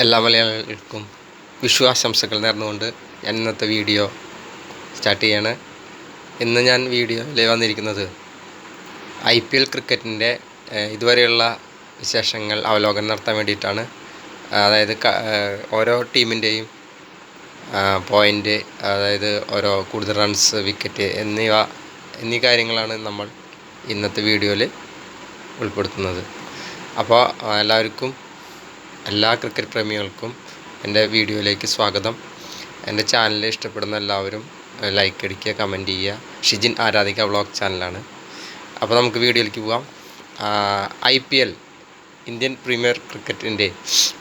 എല്ലാ മലയാളികൾക്കും വിഷു ആശംസകൾ നേർന്നുകൊണ്ട് ഞാൻ ഇന്നത്തെ വീഡിയോ സ്റ്റാർട്ട് ചെയ്യാണ്. ഇന്ന് ഞാൻ വീഡിയോയിൽ വന്നിരിക്കുന്നത് IPL ക്രിക്കറ്റിൻ്റെ ഇതുവരെയുള്ള വിശേഷങ്ങൾ അവലോകനം നടത്താൻ വേണ്ടിയിട്ടാണ്. അതായത് ഓരോ ടീമിൻ്റെയും പോയിൻ്റ്, അതായത് ഓരോ കൂടുതൽ റൺസ്, വിക്കറ്റ് എന്നീ കാര്യങ്ങളാണ് നമ്മൾ ഇന്നത്തെ വീഡിയോയിൽ ഉൾപ്പെടുത്തുന്നത്. അപ്പോൾ എല്ലാവർക്കും, എല്ലാ ക്രിക്കറ്റ് പ്രേമികൾക്കും എൻ്റെ വീഡിയോയിലേക്ക് സ്വാഗതം. എൻ്റെ ചാനൽ ഇഷ്ടപ്പെടുന്ന എല്ലാവരും ലൈക്ക് അടിക്കുക, കമൻറ്റ് ചെയ്യുക. ഷിജിൻ ആരാധിക വ്ളോഗ് ചാനലാണ്. അപ്പോൾ നമുക്ക് വീഡിയോയിലേക്ക് പോകാം. IPL ഇന്ത്യൻ പ്രീമിയർ ക്രിക്കറ്റിൻ്റെ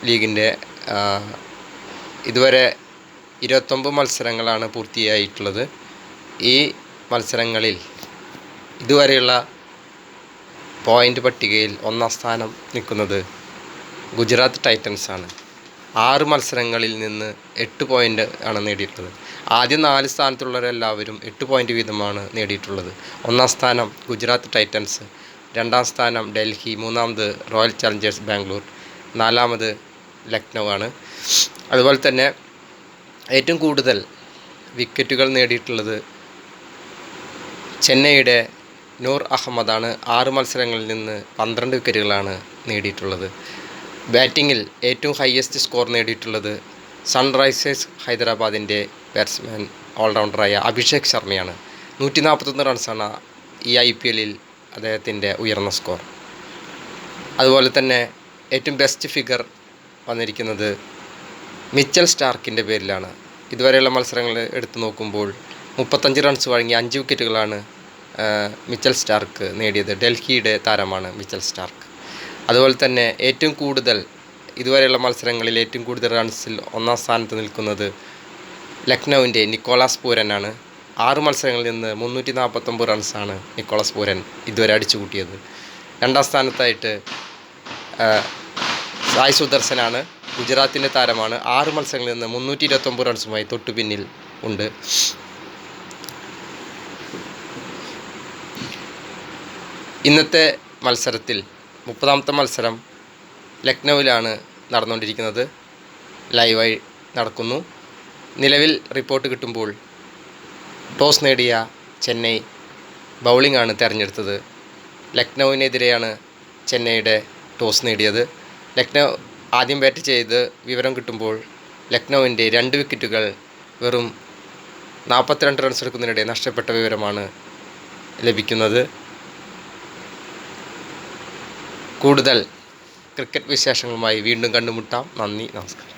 ലീഗിൻ്റെ ഇതുവരെ 29 മത്സരങ്ങളാണ് പൂർത്തിയായിട്ടുള്ളത്. ഈ മത്സരങ്ങളിൽ ഇതുവരെയുള്ള പോയിൻ്റ് പട്ടികയിൽ ഒന്നാം സ്ഥാനം നിൽക്കുന്നത് ഗുജറാത്ത് ടൈറ്റൻസ് ആണ്. 6 മത്സരങ്ങളിൽ നിന്ന് 8 പോയിൻ്റ് ആണ് നേടിയിട്ടുള്ളത്. ആദ്യം 4 സ്ഥാനത്തുള്ളവരെല്ലാവരും 8 പോയിൻ്റ് വീതമാണ് നേടിയിട്ടുള്ളത്. ഒന്നാം സ്ഥാനം ഗുജറാത്ത് ടൈറ്റൻസ്, രണ്ടാം സ്ഥാനം ഡൽഹി, മൂന്നാമത് റോയൽ ചലഞ്ചേഴ്സ് ബാംഗ്ലൂർ, നാലാമത് ലക്നൗ ആണ്. അതുപോലെ തന്നെ ഏറ്റവും കൂടുതൽ വിക്കറ്റുകൾ നേടിയിട്ടുള്ളത് ചെന്നൈയുടെ നൂർ അഹമ്മദാണ്. 6 മത്സരങ്ങളിൽ നിന്ന് 12 വിക്കറ്റുകളാണ് നേടിയിട്ടുള്ളത്. ബാറ്റിങ്ങിൽ ഏറ്റവും ഹയസ്റ്റ് സ്കോർ നേടിയിട്ടുള്ളത് സൺറൈസേഴ്സ് ഹൈദരാബാദിൻ്റെ ബാറ്റ്സ്മാൻ ഓൾറൗണ്ടറായ അഭിഷേക് ശർമ്മയാണ്. 141 റൺസാണ് ഈ IPLൽ അദ്ദേഹത്തിൻ്റെ ഉയർന്ന സ്കോർ. അതുപോലെ തന്നെ ഏറ്റവും ബെസ്റ്റ് ഫിഗർ വന്നിരിക്കുന്നത് മിച്ചൽ സ്റ്റാർക്കിൻ്റെ പേരിലാണ്. ഇതുവരെയുള്ള മത്സരങ്ങൾ എടുത്തു നോക്കുമ്പോൾ 35 റൺസ് വഴങ്ങി 5 വിക്കറ്റുകളാണ് മിച്ചൽ സ്റ്റാർക്ക് നേടിയത്. ഡൽഹിയുടെ താരമാണ് മിച്ചൽ സ്റ്റാർക്ക്. അതുപോലെ തന്നെ ഏറ്റവും കൂടുതൽ ഇതുവരെയുള്ള മത്സരങ്ങളിൽ ഏറ്റവും കൂടുതൽ റൺസിൽ ഒന്നാം സ്ഥാനത്ത് നിൽക്കുന്നത് ലക്നൗവിൻ്റെ നിക്കോളാസ് പൂരനാണ്. 6 മത്സരങ്ങളിൽ നിന്ന് 349 റൺസാണ് നിക്കോളാസ് പൂരൻ ഇതുവരെ അടിച്ചു കൂട്ടിയത്. രണ്ടാം സ്ഥാനത്തായിട്ട് സായ് സുദർശനാണ്, ഗുജറാത്തിൻ്റെ താരമാണ്. 6 മത്സരങ്ങളിൽ നിന്ന് 329 റൺസുമായി തൊട്ടു പിന്നിൽ ഉണ്ട്. ഇന്നത്തെ മത്സരത്തിൽ 30ാമത്തെ മത്സരം ലക്നൗവിലാണ് നടന്നുകൊണ്ടിരിക്കുന്നത്. ലൈവായി നടക്കുന്നു. നിലവിൽ റിപ്പോർട്ട് കിട്ടുമ്പോൾ ടോസ് നേടിയ ചെന്നൈ ബൗളിംഗ് ആണ് തിരഞ്ഞെടുത്തത്. ലക്നൗവിനെതിരെയാണ് ചെന്നൈയുടെ ടോസ് നേടിയത്. ലക്നൗ ആദ്യം ബാറ്റ് ചെയ്ത് വിവരം കിട്ടുമ്പോൾ ലക്നൗവിൻ്റെ 2 വിക്കറ്റുകൾ വെറും 42 റൺസ് എടുക്കുന്നതിനിടെ നഷ്ടപ്പെട്ട വിവരമാണ് ലഭിക്കുന്നത്. കൂടുതൽ ക്രിക്കറ്റ് വിശേഷങ്ങളുമായി വീണ്ടും കണ്ടുമുട്ടാം. നന്ദി, നമസ്കാരം.